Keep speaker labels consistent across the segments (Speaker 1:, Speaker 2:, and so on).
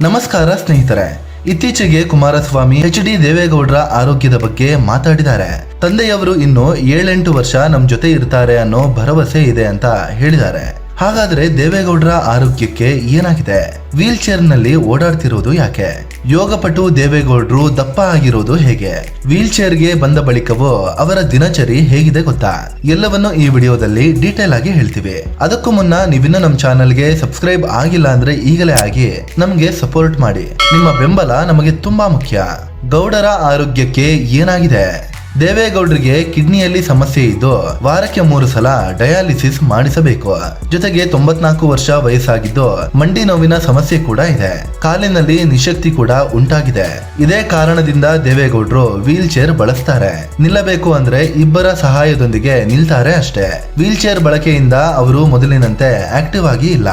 Speaker 1: ನಮಸ್ಕಾರ ಸ್ನೇಹಿತರೆ, ಇತ್ತೀಚೆಗೆ ಕುಮಾರಸ್ವಾಮಿ ಎಚ್.ಡಿ. ದೇವೇಗೌಡರ ಆರೋಗ್ಯದ ಬಗ್ಗೆ ಮಾತಾಡಿದ್ದಾರೆ. ತಂದೆಯವರು ಇನ್ನು 7-8 ವರ್ಷ ನಮ್ ಜೊತೆ ಇರ್ತಾರೆ ಅನ್ನೋ ಭರವಸೆ ಇದೆ ಅಂತ ಹೇಳಿದ್ದಾರೆ. ಹಾಗಾದ್ರೆ ದೇವೇಗೌಡರ ಆರೋಗ್ಯಕ್ಕೆ ಏನಾಗಿದೆ? ವೀಲ್ ಚೇರ್ ನಲ್ಲಿ ಓಡಾಡ್ತಿರೋದು ಯಾಕೆ? ಯೋಗಪಟು ದೇವೇಗೌಡರು ದಪ್ಪ ಆಗಿರೋದು ಹೇಗೆ? ವೀಲ್ ಚೇರ್ಗೆ ಬಂದ ಬಳಿಕವೂ ಅವರ ದಿನಚರಿ ಹೇಗಿದೆ ಗೊತ್ತಾ? ಎಲ್ಲವನ್ನು ಈ ವಿಡಿಯೋದಲ್ಲಿ ಡೀಟೇಲ್ ಆಗಿ ಹೇಳ್ತೀವಿ. ಅದಕ್ಕೂ ಮುನ್ನ ನೀವಿನ್ನು ನಮ್ಮ ಚಾನೆಲ್ಗೆ ಸಬ್ಸ್ಕ್ರೈಬ್ ಆಗಿಲ್ಲ ಅಂದ್ರೆ ಈಗಲೇ ಆಗಿ ನಮ್ಗೆ ಸಪೋರ್ಟ್ ಮಾಡಿ. ನಿಮ್ಮ ಬೆಂಬಲ ನಮಗೆ ತುಂಬಾ ಮುಖ್ಯ. ಗೌಡರ ಆರೋಗ್ಯಕ್ಕೆ ಏನಾಗಿದೆ? ದೇವೇಗೌಡರಿಗೆ ಕಿಡ್ನಿಯಲ್ಲಿ ಸಮಸ್ಯೆ ಇದ್ದು ವಾರಕ್ಕೆ 3 ಸಲ ಡಯಾಲಿಸಿಸ್ ಮಾಡಿಸಬೇಕು. ಜೊತೆಗೆ 94 ವರ್ಷ ವಯಸ್ಸಾಗಿದ್ದು ಮಂಡಿ ನೋವಿನ ಸಮಸ್ಯೆ ಕೂಡ ಇದೆ. ಕಾಲಿನಲ್ಲಿ ನಿಶಕ್ತಿ ಕೂಡ ಉಂಟಾಗಿದೆ. ಇದೇ ಕಾರಣದಿಂದ ದೇವೇಗೌಡರು ವೀಲ್ ಚೇರ್ ಬಳಸ್ತಾರೆ. ನಿಲ್ಲಬೇಕು ಅಂದ್ರೆ ಇಬ್ಬರ ಸಹಾಯದೊಂದಿಗೆ ನಿಲ್ತಾರೆ ಅಷ್ಟೇ. ವೀಲ್ ಚೇರ್ ಬಳಕೆಯಿಂದ ಅವರು ಮೊದಲಿನಂತೆ ಆಕ್ಟಿವ್ ಆಗಿ ಇಲ್ಲ.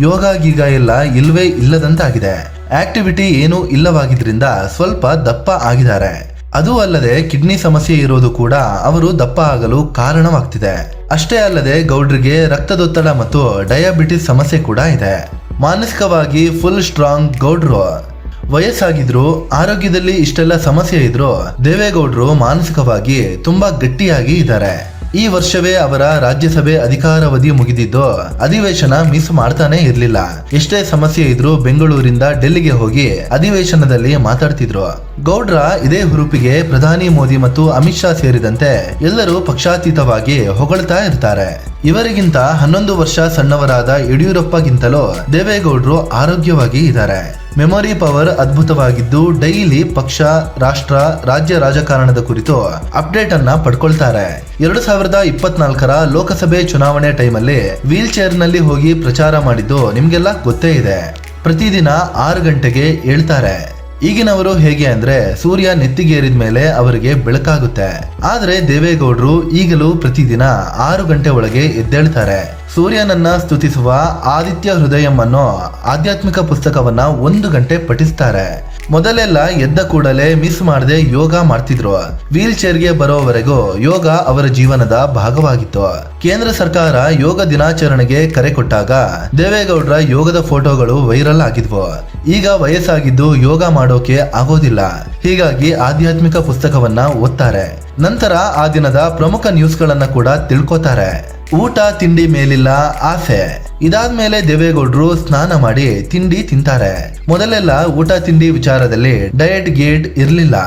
Speaker 1: ಯೋಗ ಗೀಗ ಎಲ್ಲ ಇಲ್ವೇ ಇಲ್ಲದಂತಾಗಿದೆ. ಆಕ್ಟಿವಿಟಿ ಏನೂ ಇಲ್ಲವಾಗಿದ್ರಿಂದ ಸ್ವಲ್ಪ ದಪ್ಪ ಆಗಿದ್ದಾರೆ. ಅದು ಅಲ್ಲದೆ ಕಿಡ್ನಿ ಸಮಸ್ಯೆ ಇರೋದು ಕೂಡ ಅವರು ದಪ್ಪ ಆಗಲು ಕಾರಣವಾಗ್ತಿದೆ. ಅಷ್ಟೇ ಅಲ್ಲದೆ ಗೌಡ್ರಿಗೆ ರಕ್ತದೊತ್ತಡ ಮತ್ತು ಡಯಾಬಿಟಿಸ್ ಸಮಸ್ಯೆ ಕೂಡ ಇದೆ. ಮಾನಸಿಕವಾಗಿ ಫುಲ್ ಸ್ಟ್ರಾಂಗ್ ಗೌಡ್ರು. ವಯಸ್ಸಾಗಿದ್ರು ಆರೋಗ್ಯದಲ್ಲಿ ಇಷ್ಟೆಲ್ಲ ಸಮಸ್ಯೆ ಇದ್ರು ದೇವೇಗೌಡರು ಮಾನಸಿಕವಾಗಿ ತುಂಬಾ ಗಟ್ಟಿಯಾಗಿ ಇದ್ದಾರೆ. ಈ ವರ್ಷವೇ ಅವರ ರಾಜ್ಯಸಭೆ ಅಧಿಕಾರಾವಧಿ ಮುಗಿದಿದ್ದು ಅಧಿವೇಶನ ಮಿಸ್ ಮಾಡ್ತಾನೆ ಇರ್ಲಿಲ್ಲ. ಎಷ್ಟೇ ಸಮಸ್ಯೆ ಇದ್ರೂ ಬೆಂಗಳೂರಿಂದ ಡೆಲ್ಲಿಗೆ ಹೋಗಿ ಅಧಿವೇಶನದಲ್ಲಿ ಮಾತಾಡ್ತಿದ್ರು. ಗೌಡ್ರ ಇದೇ ಹುರುಪಿಗೆ ಪ್ರಧಾನಿ ಮೋದಿ ಮತ್ತು ಅಮಿತ್ ಶಾ ಸೇರಿದಂತೆ ಎಲ್ಲರೂ ಪಕ್ಷಾತೀತವಾಗಿ ಹೊಗಳ್ತಾ ಇರ್ತಾರೆ. ಇವರಿಗಿಂತ 11 ವರ್ಷ ಸಣ್ಣವರಾದ ಯಡಿಯೂರಪ್ಪಗಿಂತಲೂ ದೇವೇಗೌಡರು ಆರೋಗ್ಯವಾಗಿ ಇದ್ದಾರೆ. ಮೆಮೊರಿ ಪವರ್ ಅದ್ಭುತವಾಗಿದ್ದು ಡೈಲಿ ಪಕ್ಷ, ರಾಷ್ಟ್ರ, ರಾಜ್ಯ ರಾಜಕಾರಣದ ಕುರಿತು ಅಪ್ಡೇಟ್ ಅನ್ನ ಪಡ್ಕೊಳ್ತಾರೆ. 2024ರ ಲೋಕಸಭೆ ಚುನಾವಣೆ ಟೈಮಲ್ಲಿ ವೀಲ್ ಚೇರ್ ನಲ್ಲಿ ಹೋಗಿ ಪ್ರಚಾರ ಮಾಡಿದ್ದು ನಿಮ್ಗೆಲ್ಲ ಗೊತ್ತೇ ಇದೆ. ಪ್ರತಿದಿನ 6 ಗಂಟೆಗೆ ಏಳ್ತಾರೆ. ಈಗಿನವರು ಹೇಗೆ ಅಂದ್ರೆ ಸೂರ್ಯ ನೆತ್ತಿಗೇರಿದ ಮೇಲೆ ಅವರಿಗೆ ಬೆಳಕಾಗುತ್ತೆ. ಆದ್ರೆ ದೇವೇಗೌಡರು ಈಗಲೂ ಪ್ರತಿದಿನ 6 ಗಂಟೆ ಒಳಗೆ ಎದ್ದೇಳ್ತಾರೆ. ಸೂರ್ಯನನ್ನ ಸ್ತುತಿಸುವ ಆದಿತ್ಯ ಹೃದಯಂ ಅನ್ನೋ ಆಧ್ಯಾತ್ಮಿಕ ಪುಸ್ತಕವನ್ನ 1 ಗಂಟೆ ಪಠಿಸ್ತಾರೆ. ಮೊದಲೆಲ್ಲ ಎದ್ದ ಕೂಡಲೇ ಮಿಸ್ ಮಾಡದೆ ಯೋಗ ಮಾಡ್ತಿದ್ರು. ವೀಲ್ ಚೇರ್ಗೆ ಬರೋವರೆಗೂ ಯೋಗ ಅವರ ಜೀವನದ ಭಾಗವಾಗಿತ್ತು. ಕೇಂದ್ರ ಸರ್ಕಾರ ಯೋಗ ದಿನಾಚರಣೆಗೆ ಕರೆ ಕೊಟ್ಟಾಗ ದೇವೇಗೌಡರ ಯೋಗದ ಫೋಟೋಗಳು ವೈರಲ್ ಆಗಿದ್ವು. ಈಗ ವಯಸ್ಸಾಗಿದ್ದು ಯೋಗ ಮಾಡೋಕೆ ಆಗೋದಿಲ್ಲ. ಹೀಗಾಗಿ ಆಧ್ಯಾತ್ಮಿಕ ಪುಸ್ತಕವನ್ನ ಓದ್ತಾರೆ. ನಂತರ ಆ ದಿನದ ಪ್ರಮುಖ ನ್ಯೂಸ್ ಗಳನ್ನ ಕೂಡ ತಿಳ್ಕೊತಾರೆ. ಊಟ ತಿಂಡಿ ಮೇಲಿಲ್ಲ ಆಸೆ. ಇದಾದ್ಮೇಲೆ ದೇವೇಗೌಡರು ಸ್ನಾನ ಮಾಡಿ ತಿಂಡಿ ತಿಂತಾರೆ. ಮೊದಲೆಲ್ಲ ಊಟ ತಿಂಡಿ ವಿಚಾರದಲ್ಲಿ ಡಯಟ್ ಗೇಟ್ ಇರ್ಲಿಲ್ಲ.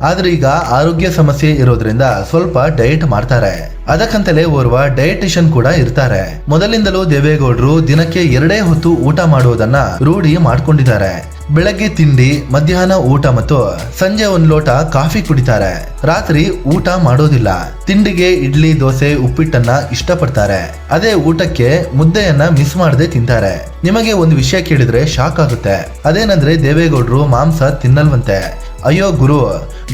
Speaker 1: ಆದ್ರೆ ಈಗ ಆರೋಗ್ಯ ಸಮಸ್ಯೆ ಇರೋದ್ರಿಂದ ಸ್ವಲ್ಪ ಡಯಟ್ ಮಾಡ್ತಾರೆ. ಅದಕ್ಕಂತಲೇ ಓರ್ವ ಡಯಟಿಷಿಯನ್ ಕೂಡ ಇರ್ತಾರೆ. ಮೊದಲಿಂದಲೂ ದೇವೇಗೌಡರು ದಿನಕ್ಕೆ 2 ಹೊತ್ತು ಊಟ ಮಾಡುವುದನ್ನ ರೂಢಿ ಮಾಡ್ಕೊಂಡಿದ್ದಾರೆ. ಬೆಳಗ್ಗೆ ತಿಂಡಿ, ಮಧ್ಯಾಹ್ನ ಊಟ ಮತ್ತು ಸಂಜೆ 1 ಲೋಟ ಕಾಫಿ ಕುಡಿತಾರೆ. ರಾತ್ರಿ ಊಟ ಮಾಡೋದಿಲ್ಲ. ತಿಂಡಿಗೆ ಇಡ್ಲಿ, ದೋಸೆ, ಉಪ್ಪಿಟ್ಟನ್ನ ಇಷ್ಟಪಡ್ತಾರೆ. ಅದೇ ಊಟಕ್ಕೆ ಮುದ್ದೆಯನ್ನ ಮಿಸ್ ಮಾಡದೆ ತಿಂತಾರೆ. ನಿಮಗೆ ಒಂದು ವಿಷಯ ಕೇಳಿದ್ರೆ ಶಾಕ್ ಆಗುತ್ತೆ. ಅದೇನಂದ್ರೆ ದೇವೇಗೌಡರು ಮಾಂಸ ತಿನ್ನಲ್ವಂತೆ. ಅಯ್ಯೋ ಗುರು,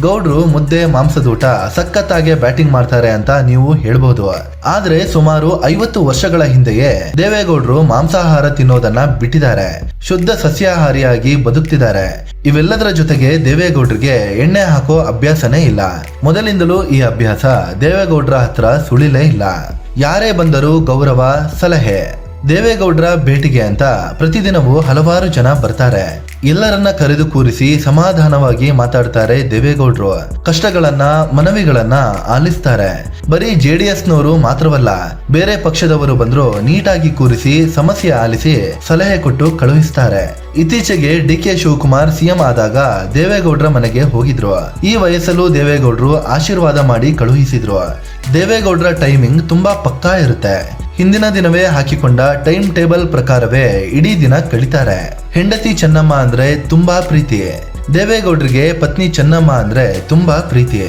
Speaker 1: ಗೌಡ್ರು ಮುದ್ದೆ ಮಾಂಸದೂಟ ಸಖತ್ತಾಗಿ ಬ್ಯಾಟಿಂಗ್ ಮಾಡ್ತಾರೆ ಅಂತ ನೀವು ಹೇಳ್ಬಹುದು. ಆದ್ರೆ ಸುಮಾರು 50 ವರ್ಷಗಳ ಹಿಂದೆಯೇ ದೇವೇಗೌಡರು ಮಾಂಸಾಹಾರ ತಿನ್ನೋದನ್ನ ಬಿಟ್ಟಿದ್ದಾರೆ. ಶುದ್ಧ ಸಸ್ಯಾಹಾರಿಯಾಗಿ ಬದುಕ್ತಿದ್ದಾರೆ. ಇವೆಲ್ಲದರ ಜೊತೆಗೆ ದೇವೇಗೌಡರಿಗೆ ಎಣ್ಣೆ ಹಾಕೋ ಅಭ್ಯಾಸನೇ ಇಲ್ಲ. ಮೊದಲಿಂದಲೂ ಈ ಅಭ್ಯಾಸ ದೇವೇಗೌಡರ ಹತ್ರ ಸುಳಿಲೇ ಇಲ್ಲ. ಯಾರೇ ಬಂದರೂ ಗೌರವ, ಸಲಹೆ. ದೇವೇಗೌಡರ ಭೇಟಿಗೆ ಅಂತ ಪ್ರತಿದಿನವೂ ಹಲವಾರು ಜನ ಬರ್ತಾರೆ. ಎಲ್ಲರನ್ನ ಕರೆದು ಕೂರಿಸಿ ಸಮಾಧಾನವಾಗಿ ಮಾತಾಡ್ತಾರೆ ದೇವೇಗೌಡರು. ಕಷ್ಟಗಳನ್ನ, ಮನವಿಗಳನ್ನ ಆಲಿಸ್ತಾರೆ. ಬರೀ ಜೆಡಿಎಸ್ನವರು ಮಾತ್ರವಲ್ಲ, ಬೇರೆ ಪಕ್ಷದವರು ಬಂದ್ರು ನೀಟಾಗಿ ಕೂರಿಸಿ ಸಮಸ್ಯೆ ಆಲಿಸಿ ಸಲಹೆ ಕೊಟ್ಟು ಕಳುಹಿಸ್ತಾರೆ. ಇತ್ತೀಚೆಗೆ ಡಿ.ಕೆ. ಶಿವಕುಮಾರ್ ಸಿಎಂ ಆದಾಗ ದೇವೇಗೌಡರ ಮನೆಗೆ ಹೋಗಿದ್ರು. ಈ ವಯಸ್ಸಲ್ಲೂ ದೇವೇಗೌಡರು ಆಶೀರ್ವಾದ ಮಾಡಿ ಕಳುಹಿಸಿದ್ರು. ದೇವೇಗೌಡರ ಟೈಮಿಂಗ್ ತುಂಬಾ ಪಕ್ಕಾ ಇರುತ್ತೆ. ಹಿಂದಿನ ದಿನವೇ ಹಾಕಿಕೊಂಡ ಟೈಮ್ ಟೇಬಲ್ ಪ್ರಕಾರವೇ ಇಡೀ ದಿನ ಕಳೀತಾರೆ. ಹೆಂಡತಿ ಚೆನ್ನಮ್ಮ ಅಂದ್ರೆ ತುಂಬಾ ಪ್ರೀತಿ. ದೇವೇಗೌಡರಿಗೆ ಪತ್ನಿ ಚೆನ್ನಮ್ಮ ಅಂದ್ರೆ ತುಂಬಾ ಪ್ರೀತಿ.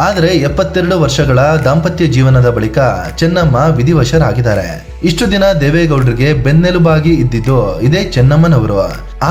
Speaker 1: ಆದ್ರೆ 72 ವರ್ಷಗಳ ದಾಂಪತ್ಯ ಜೀವನದ ಬಳಿಕ ಚೆನ್ನಮ್ಮ ವಿಧಿವಶರಾಗಿದ್ದಾರೆ. ಇಷ್ಟು ದಿನ ದೇವೇಗೌಡರಿಗೆ ಬೆನ್ನೆಲುಬಾಗಿ ಇದ್ದಿದ್ದು ಇದೇ ಚೆನ್ನಮ್ಮನವರು.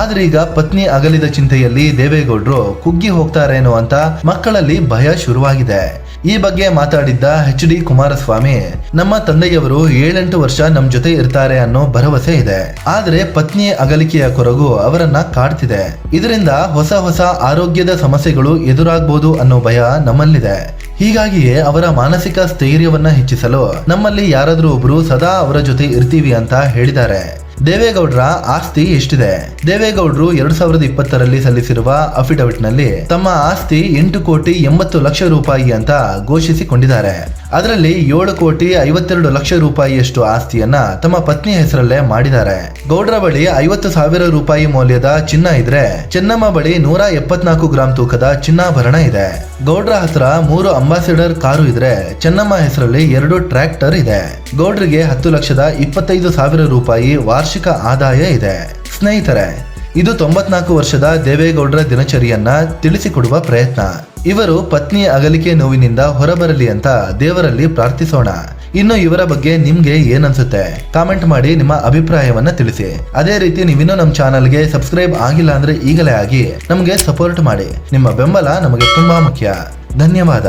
Speaker 1: ಆದ್ರೆ ಈಗ ಪತ್ನಿ ಅಗಲಿದ ಚಿಂತೆಯಲ್ಲಿ ದೇವೇಗೌಡರು ಕುಗ್ಗಿ ಹೋಗ್ತಾರೇನೋ ಅಂತ ಮಕ್ಕಳಲ್ಲಿ ಭಯ ಶುರುವಾಗಿದೆ. ಈ ಬಗ್ಗೆ ಮಾತಾಡಿದ್ದ ಎಚ್.ಡಿ. ಕುಮಾರಸ್ವಾಮಿ, ನಮ್ಮ ತಂದೆಯವರು 7-8 ವರ್ಷ ನಮ್ ಜೊತೆ ಇರ್ತಾರೆ ಅನ್ನೋ ಭರವಸೆ ಇದೆ. ಆದ್ರೆ ಪತ್ನಿ ಅಗಲಿಕೆಯ ಕೊರಗು ಅವರನ್ನ ಕಾಡ್ತಿದೆ. ಇದರಿಂದ ಹೊಸ ಆರೋಗ್ಯದ ಸಮಸ್ಯೆಗಳು ಎದುರಾಗಬಹುದು ಅನ್ನೋ ಭಯ ನಮ್ಮಲ್ಲಿದೆ. ಹೀಗಾಗಿಯೇ ಅವರ ಮಾನಸಿಕ ಸ್ಥೈರ್ಯವನ್ನ ಹೆಚ್ಚಿಸಲು ನಮ್ಮಲ್ಲಿ ಯಾರಾದ್ರೂ ಒಬ್ರು ಸದಾ ಅವರ ಜೊತೆ ಇರ್ತೀವಿ ಅಂತ ಹೇಳಿದ್ದಾರೆ. ದೇವೇಗೌಡರ ಆಸ್ತಿ ಎಷ್ಟಿದೆ? ದೇವೇಗೌಡರು 2020ರಲ್ಲಿ ಸಲ್ಲಿಸಿರುವ ಅಫಿಡವಿಟ್ ನಲ್ಲಿ ತಮ್ಮ ಆಸ್ತಿ 8,80,00,000 ರೂಪಾಯಿ ಅಂತ ಘೋಷಿಸಿಕೊಂಡಿದ್ದಾರೆ. ಅದರಲ್ಲಿ 7,52,00,000 ರೂಪಾಯಿಯಷ್ಟು ಆಸ್ತಿಯನ್ನ ತಮ್ಮ ಪತ್ನಿ ಹೆಸರಲ್ಲೇ ಮಾಡಿದ್ದಾರೆ. ಗೌಡ್ರ ಬಳಿ 50,000 ರೂಪಾಯಿ ಮೌಲ್ಯದ ಚಿನ್ನ ಇದ್ರೆ, ಚೆನ್ನಮ್ಮ ಬಳಿ 174 ಗ್ರಾಂ ತೂಕದ ಚಿನ್ನಾಭರಣ ಇದೆ. ಗೌಡ್ರ ಹತ್ರ 3 ಅಂಬಾಸಿಡರ್ ಕಾರು ಇದ್ರೆ, ಚೆನ್ನಮ್ಮ ಹೆಸರಲ್ಲಿ 2 ಟ್ರ್ಯಾಕ್ಟರ್ ಇದೆ. ಗೌಡ್ರಿಗೆ 10,25,000 ರೂಪಾಯಿ ವಾರ್ಷಿಕ ಆದಾಯ ಇದೆ. ಸ್ನೇಹಿತರೆ, ಇದು 94 ವರ್ಷದ ದೇವೇಗೌಡರ ದಿನಚರಿಯನ್ನ ತಿಳಿಸಿಕೊಡುವ ಪ್ರಯತ್ನ. ಇವರು ಪತ್ನಿ ಅಗಲಿಕೆ ನೋವಿನಿಂದ ಹೊರಬರಲಿ ಅಂತ ದೇವರಲ್ಲಿ ಪ್ರಾರ್ಥಿಸೋಣ. ಇನ್ನು ಇವರ ಬಗ್ಗೆ ನಿಮ್ಗೆ ಏನನ್ಸುತ್ತೆ? ಕಾಮೆಂಟ್ ಮಾಡಿ ನಿಮ್ಮ ಅಭಿಪ್ರಾಯವನ್ನ ತಿಳಿಸಿ. ಅದೇ ರೀತಿ ನೀವಿನ್ನೂ ನಮ್ಮ ಚಾನಲ್ಗೆ ಸಬ್ಸ್ಕ್ರೈಬ್ ಆಗಿಲ್ಲ ಅಂದ್ರೆ ಈಗಲೇ ಆಗಿ ನಮಗೆ ಸಪೋರ್ಟ್ ಮಾಡಿ. ನಿಮ್ಮ ಬೆಂಬಲ ನಮಗೆ ತುಂಬಾ ಮುಖ್ಯ. ಧನ್ಯವಾದ.